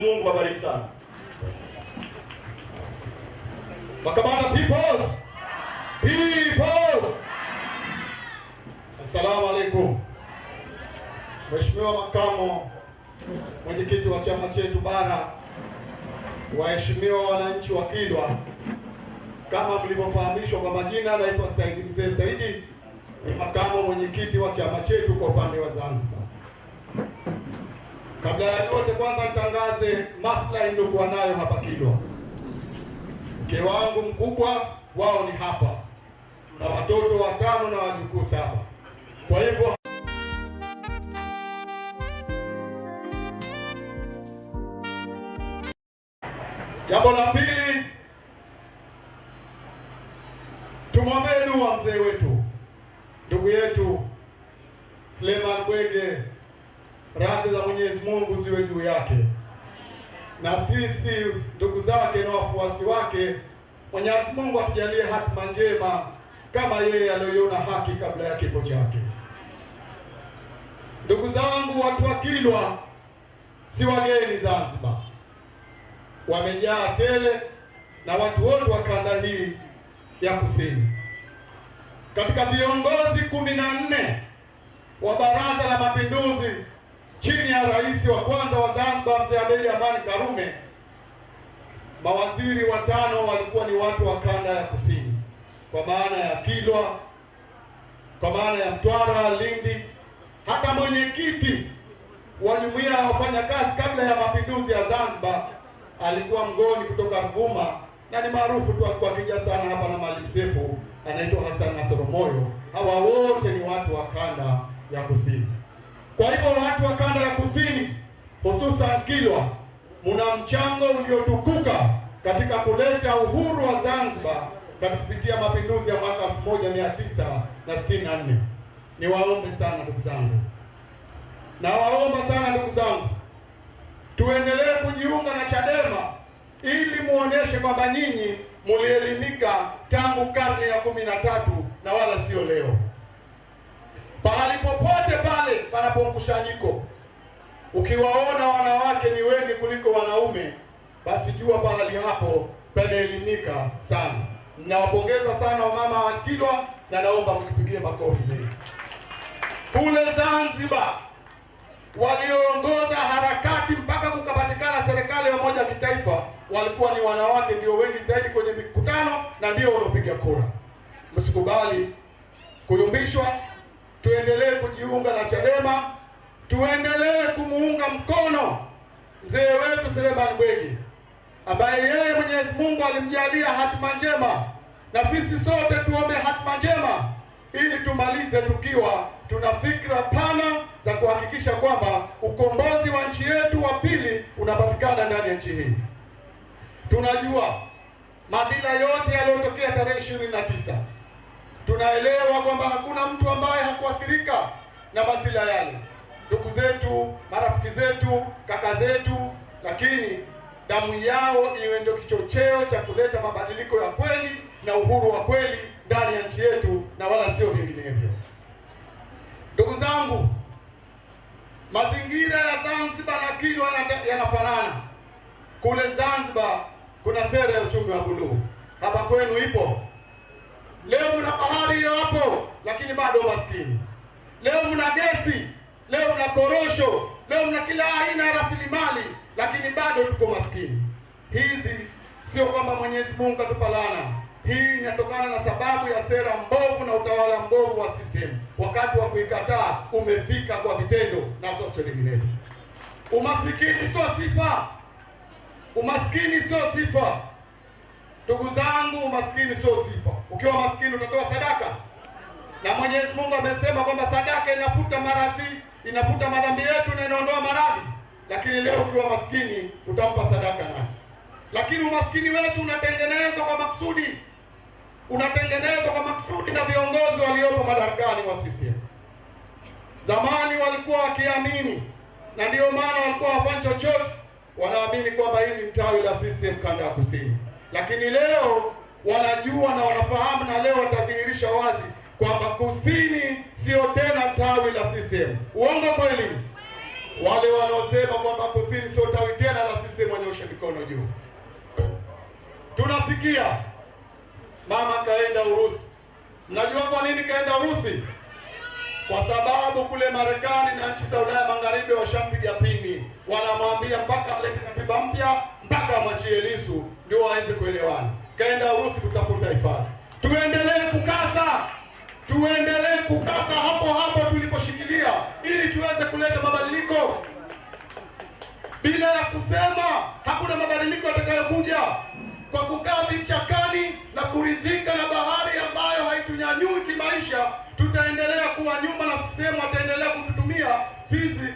Mungu awabariki sana. Makamanda peoples. Assalamu alaikum. Mheshimiwa Makamo Mwenyekiti wa chama chetu bara, waheshimiwa wananchi wa Kilwa, kama mlivyofahamishwa kwa majina, naitwa Saidi Mzee Saidi, ni Makamo Mwenyekiti wa chama chetu kwa upande wa Zanzibar. Kabla ya yote, kwanza nitangaze maslahi niliyokuwa nayo hapa Kilwa. Mke wangu mkubwa wao ni hapa, na watoto 5 na wajukuu 7. Kwa hivyo jambo la pili, tumwombee dua mzee wetu, ndugu yetu Suleiman Bwege, radhi za Mwenyezi Mungu ziwe juu yake, na sisi ndugu zake na wafuasi wake, Mwenyezi Mungu atujalie hatima njema kama yeye aliyoiona haki kabla ya kifo chake. Ndugu zangu, watu wa Kilwa si wageni Zanzibar, wamejaa tele na watu wote wa kanda hii ya kusini. Katika viongozi 14 wa Baraza la Mapinduzi chini ya rais wa kwanza wa Zanzibar Mzee Abeid Amani Karume, mawaziri 5 walikuwa ni watu wa kanda ya kusini, kwa maana ya Kilwa, kwa maana ya Mtwara, Lindi. Hata mwenyekiti wa jumuiya ya wafanyakazi kabla ya mapinduzi ya Zanzibar alikuwa mgoni kutoka Ruvuma, na ni maarufu tu, alikuwa akija sana hapa na Maalim Seif, anaitwa Hassan Nasoro Moyo. Hawa wote ni watu wa kanda ya kusini. Kwa hivyo watu wa kanda ya kusini, hususan Kilwa, mna mchango uliotukuka katika kuleta uhuru wa Zanzibar kupitia mapinduzi ya mwaka 1964. Niwaombe sana ndugu zangu, nawaomba sana ndugu zangu, tuendelee kujiunga na Chadema ili muoneshe kwamba nyinyi mulielimika tangu karne ya 13 na wala sio leo. Pahali popote pale panapo mkusanyiko, ukiwaona wanawake ni wengi kuliko wanaume, basi jua pahali hapo panaelimika sana. Ninawapongeza sana wamama wa Kilwa na naomba mkipigie makofi mengi. Kule Zanzibar walioongoza harakati mpaka kukapatikana serikali ya umoja wa kitaifa walikuwa ni wanawake, ndio wengi zaidi kwenye mikutano na ndio wanaopiga kura. Msikubali kuyumbishwa, tuendelee kujiunga na Chadema, tuendelee kumuunga mkono mzee wetu Suleiman Bwege ambaye yeye Mwenyezi Mungu alimjalia hatima njema, na sisi sote tuombe hatima njema ili tumalize tukiwa tuna fikra pana za kuhakikisha kwamba ukombozi wa nchi yetu wa pili unapatikana ndani ya nchi hii. Tunajua madhila yote yaliyotokea tarehe 29. Tunaelewa kwamba hakuna mtu ambaye hakuathirika na madhila yale, ndugu zetu, marafiki zetu, kaka zetu, lakini damu yao iwe ndio kichocheo cha kuleta mabadiliko ya kweli na uhuru wa kweli ndani ya nchi yetu na wala sio vinginevyo. Ndugu zangu, mazingira ya Zanzibar na Kilwa yanafanana. Kule Zanzibar kuna sera ya uchumi wa buluu. Hapa kwenu ipo? Leo mna bahari hiyo hapo, lakini bado maskini. Leo mna gesi, leo mna korosho, leo mna kila aina ya rasilimali, lakini bado tuko maskini. Hizi sio kwamba Mwenyezi Mungu atupa laana. Hii inatokana na sababu ya sera mbovu na utawala mbovu wa CCM. Wakati wa kuikataa umefika kwa vitendo na sio vinginevyo. Umaskini sio sifa. Umaskini sio sifa. Ndugu zangu, umaskini sio sifa. Ukiwa maskini utatoa sadaka. Na Mwenyezi Mungu amesema kwamba sadaka inafuta maradhi, inafuta madhambi yetu na inaondoa maradhi. Lakini leo ukiwa maskini utampa sadaka nani? Lakini umaskini wetu unatengenezwa kwa maksudi. Unatengenezwa kwa maksudi na viongozi waliopo madarakani wa CCM. Zamani walikuwa wakiamini, na ndio maana walikuwa hawafanyi chochote, wanaamini kwamba hili ni tawi la CCM kanda ya kusini. Lakini leo wanajua na wanafahamu, na leo watadhihirisha wazi kwamba kusini sio tena tawi la CCM. Uongo kweli? Wale wanaosema kwamba Kusini sio tawi tena la CCM wanyoshe mikono juu. Tunasikia mama kaenda Urusi. Mnajua kwa nini kaenda Urusi? Kwa sababu kule Marekani na nchi za Ulaya Magharibi washampiga pini. Wanamwambia mpaka alete katiba mpya, mpaka amwachie Lissu ndio waweze kuelewana. Kaenda Urusi kutafuta hifadhi. Tuendelee kukasa hapo hapo tuliposhikilia ili tuweze kuleta mabadiliko. Bila ya kusema hakuna mabadiliko yatakayokuja kwa kukaa vichakani na kuridhika na bahari ambayo haitunyanyui kimaisha. Tutaendelea kuwa nyuma na CCM wataendelea kututumia sisi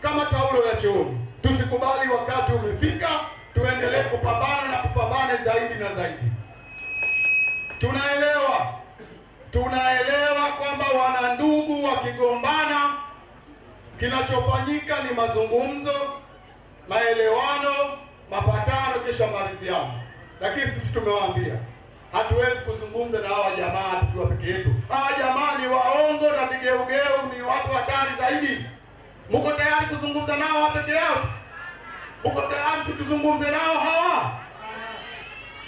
kama taulo ya chooni. Tusikubali, wakati umefika, tuendelee kupambana na tupambane zaidi na zaidi. Tunaelewa kwamba wana ndugu wakigombana, kinachofanyika ni mazungumzo, maelewano, mapatano, kisha maridhiano. Lakini sisi tumewaambia hatuwezi kuzungumza na hawa jamaa tukiwa peke yetu. Hawa jamaa ni waongo na vigeugeu, ni watu hatari zaidi. Mko tayari kuzungumza nao peke yao? Mko tayari si tuzungumze nao hawa?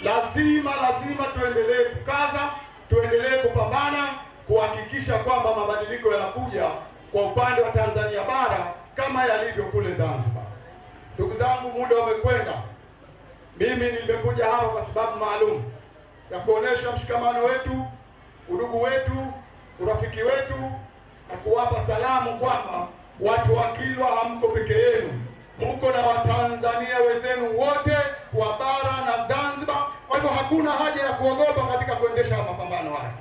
Lazima tuendelee kukaza, tuendelee kupambana kuhakikisha kwamba mabadiliko yanakuja kwa upande wa Tanzania bara kama yalivyo kule Zanzibar. Ndugu zangu, muda umekwenda. Mimi nimekuja hapa kwa sababu maalum ya kuonesha mshikamano wetu, udugu wetu, urafiki wetu na kuwapa salamu kwamba watu wa Kilwa hamko peke yenu. Mko na Watanzania wenzenu wote wa bara na Zanzibar. Kwa hivyo hakuna haja ya kuogopa katika kuendesha mapambano haya.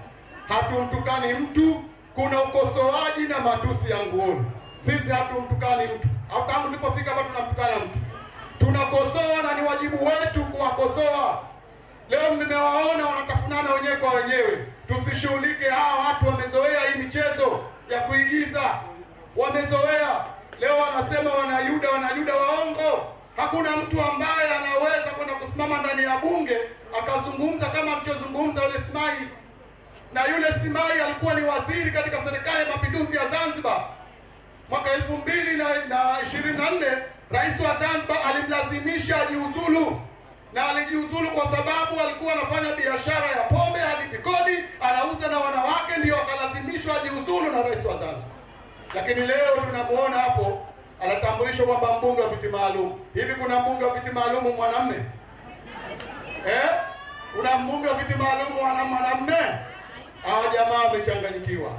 Hatumtukani mtu, kuna ukosoaji na matusi ya nguoni. Sisi hatumtukani mtu. Au tangu tulipofika hapa tunamtukana mtu. Tunakosoa na ni wajibu wetu kuwakosoa. Leo mmewaona wanatafunana wenyewe kwa wenyewe. Tusishughulike. Hawa watu wamezoea hii michezo ya kuigiza. Wamezoea. Leo wanasema wanayuda waongo. Hakuna mtu ambaye anaweza kwenda kusimama ndani ya bunge akazungumza kama alichozungumza yule Simai. Na yule Simai alikuwa ni waziri katika serikali ya mapinduzi ya Zanzibar. Mwaka 2024 rais wa Zanzibar alimlazimisha ajiuzulu. Na alijiuzulu kwa sababu alikuwa anafanya biashara ya pombe hadi vikodi, anauza na wanawake, ndio akalazimishwa ajiuzulu na rais wa Zanzibar. Lakini leo tunamuona hapo anatambulishwa kwamba mbunge wa viti maalum. Hivi kuna mbunge wa viti maalum mwanamume? Kuna mbunge wa viti maalum mwanamume? Hawa jamaa wamechanganyikiwa.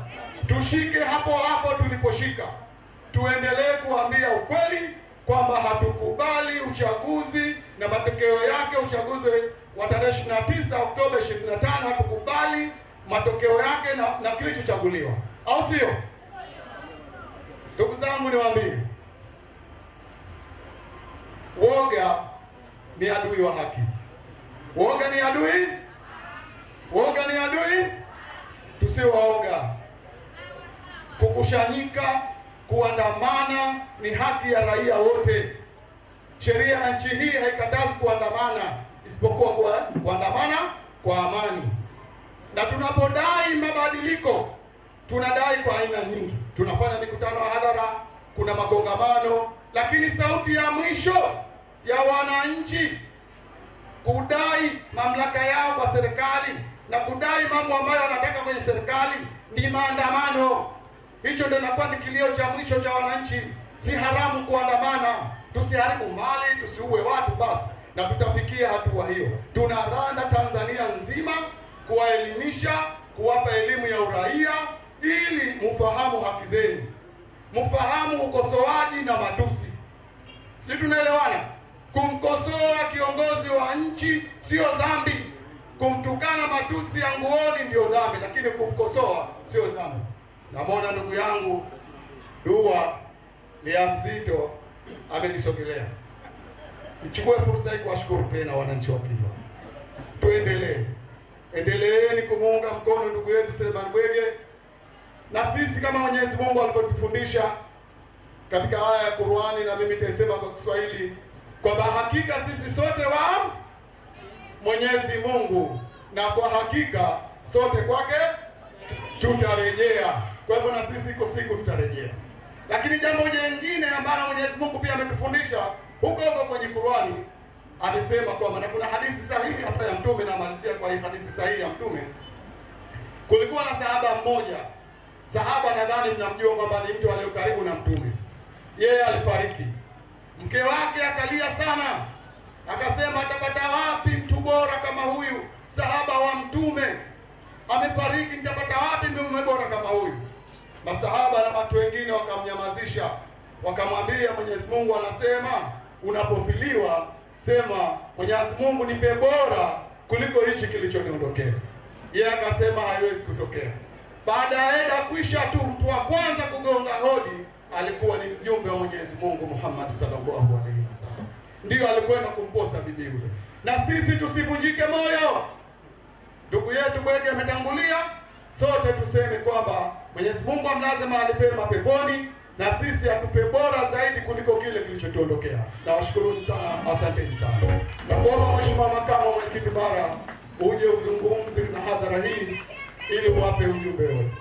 Tushike hapo hapo tuliposhika. Tuendelee kuambia ukweli kwamba hatukubali uchaguzi na matokeo yake. Uchaguzi wa tarehe 29 Oktoba 25 hatukubali matokeo yake na kilichochaguliwa, au sio? Ndugu zangu, niwaambie, woga ni adui wa haki. Woga ni adui. Tusiwaoga. Kukusanyika, kuandamana ni haki ya raia wote. Sheria ya nchi hii haikatazi kuandamana, isipokuwa kuandamana kwa amani. Na tunapodai mabadiliko, tunadai kwa aina nyingi. Tunafanya mikutano ya hadhara, kuna makongamano, lakini sauti ya mwisho ya wananchi kudai mamlaka yao kwa serikali na kudai mambo ambayo wanataka kwenye serikali ni maandamano. Hicho ndio inakuwa ni kilio cha mwisho cha wananchi. Si haramu kuandamana, tusiharibu mali, tusiue watu basi, na tutafikia hatua hiyo. Tunaranda Tanzania nzima kuwaelimisha, kuwapa elimu ya uraia ili mufahamu haki zenu, mufahamu ukosoaji na matusi. Si tunaelewana? Kumkosoa kiongozi wa nchi sio dhambi. Kumtukana matusi ya nguoni ndio dhambi, lakini kumkosoa sio dhambi. Namwona ndugu yangu Dua Mzito amenisogelea. Nichukue fursa hii kuwashukuru tena wananchi wa Kilwa. Endeleeni kumuunga mkono ndugu yetu Selemani Bwege, na sisi kama Mwenyezi Mungu alivyotufundisha katika aya ya Qur'ani, na mimi nitasema kwa Kiswahili kwamba hakika sisi sote wa Mwenyezi Mungu, na kwa hakika sote kwake tutarejea. Kwa hivyo na sisi iko siku tutarejea. Lakini jambo jingine ambalo Mwenyezi Mungu pia ametufundisha huko kwenye Qur'ani, amesema kwamba, na kuna hadithi sahihi hasa ya Mtume, na malizia kwa hii hadithi sahihi ya Mtume. Kulikuwa na sahaba mmoja, sahaba nadhani mnamjua kwamba ni mtu aliye karibu na Mtume. Yeye alifariki, mke wake akalia sana, akasema atapata wapi mtu bora kama huyu? Sahaba wa Mtume amefariki, nitapata wapi mume bora kama huyu? Masahaba na watu wengine wakamnyamazisha, wakamwambia Mwenyezi Mungu anasema unapofiliwa sema Mwenyezi Mungu nipe bora kuliko hichi kilichoniondokea. Yeye akasema haiwezi kutokea. Baada ya kuisha tu, mtu wa kwanza kugonga hodi alikuwa ni mjumbe wa Mwenyezi Mungu Muhammad sallallahu alaihi wasallam, ndio alikwenda kumposa bibi yule. Na sisi tusivunjike moyo, ndugu yetu Bwege ametangulia, sote tuseme kwamba Mwenyezi Mungu amlaze mahali pema peponi, na sisi atupe bora zaidi kuliko kile kilichotuondokea. Na washukuruni sana, asanteni sana. Na kuomba Mheshimiwa Makamu Mwenyekiti Bara uje uzungumze na hadhara hii ili uwape ujumbe wote.